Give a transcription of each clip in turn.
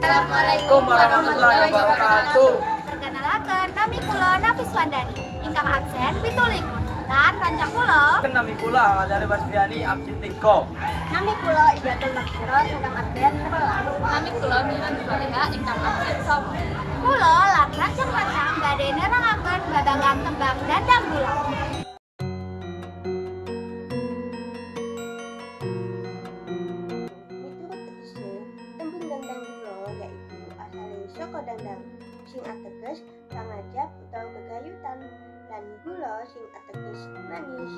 Assalamualaikum warahmatullahi wabarakatuh. Perkenalkan, nami kula Nafis Wandani. Ingkang absen pituling. Lan rancang kula. Nami kula dari Basbiani absen 3. Nami kula Ibatul Makmuro ingkang absen 11. Nami kula Milan Soleha ingkang absen 9. Kula lan rancang badhe nerangaken babagan tembang Dandang Gula. Tembung dandang gula yaitu asale saka dandang sing ateges pangajap utawa gegayutan lan gula sing ateges manis.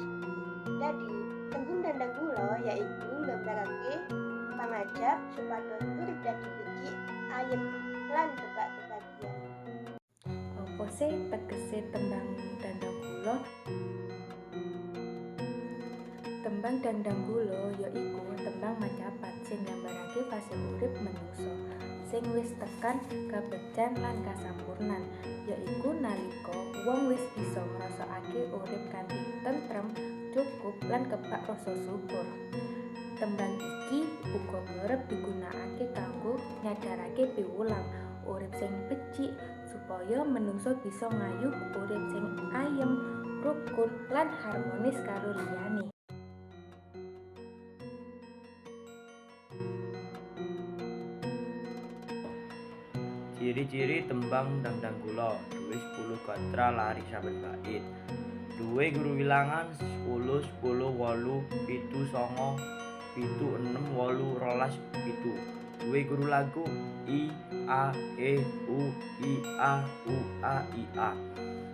Dadi tembung dandang gula yaitu nggambarake pangajap supados urip dadi becik, ayem lan kebak-kebahagiaan. Apa sih tegese tembang dandang gula? Tembang dandang gula yaiku tembang macapat sing nggambarake fase urip manungsa sing wis tekan kabegjan lan kasampurnan, yaiku nalika wong wis bisa ngrasakake urip kanthi tentrem, cukup lan kebak rasa syukur. Tembang iki uga kerep digunakake kanggo nyadarake piwulang urip sing becik supaya manungsa bisa ngayuh urip sing ayem, rukun lan harmonis karo liyane. Ciri-ciri tembang dandang gula duwe 10 gatra lari saben bait. Duwe guru wilangan 10 10 8 7 9 7 6 8 12 7. Duwe guru lagu I A E U I A U A I A.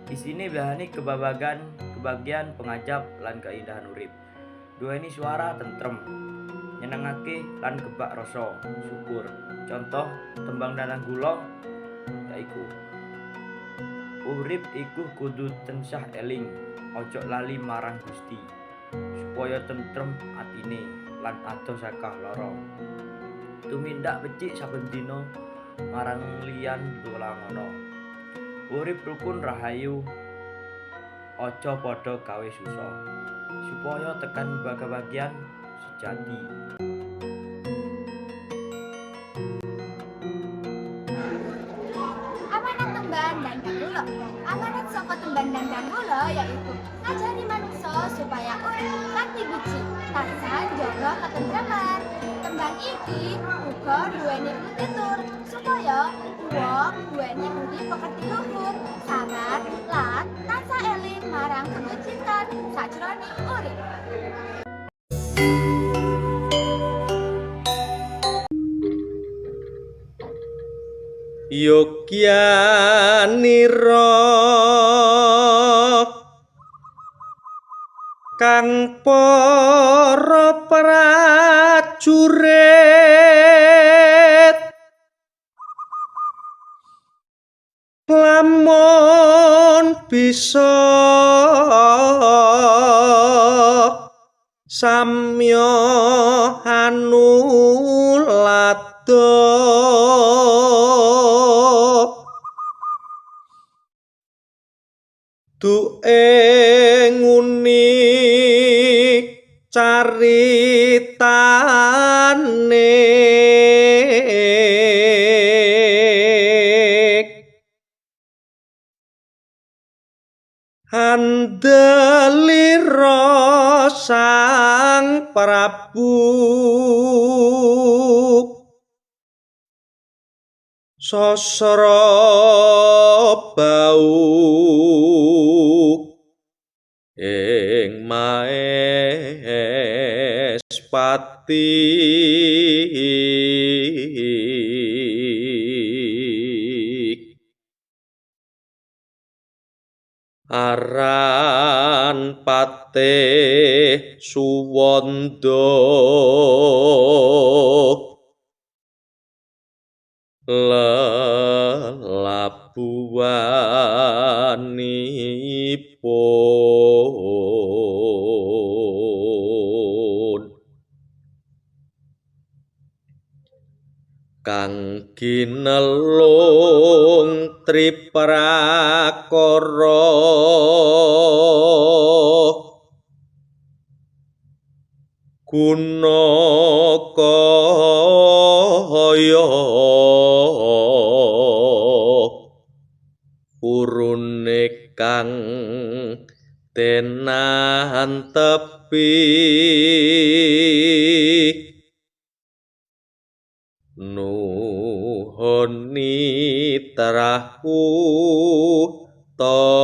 Isine bahane kebagian pengajap lan keindahan urip. Duweni suara tentrem, nyenengake lan kebak rasa syukur. Contoh tembang dandang gula yaiku urip iku kudu tansah eling, ojo lali marang Gusti, supaya tentrem atine lan adoh saka lara. Tumindak becik saben dina marang liyan tulangono. Urip rukun rahayu, ojo padha gawe susah, supaya tekan kebahagiaan sejati. Amanat saka tembang dandang gula yaitu ngajari manungsa supaya urip kanthi becik, tansah njaga ketentreman. Tembang iki uga duweni pitutur supaya wong duweni budi pekerti luhur, sabar lan tansah eling marang kebecikan sajroning urip. Yogyanira kang para prajurit lamun bisa samya anulada dueng unik caritane andelira Sang Prabu sasra bau ing Maespati aran Patih Suwanda lelabuhanipun kang ginelung triprakara gunakaya saya urune kang tenan tepi nuhoni terahu to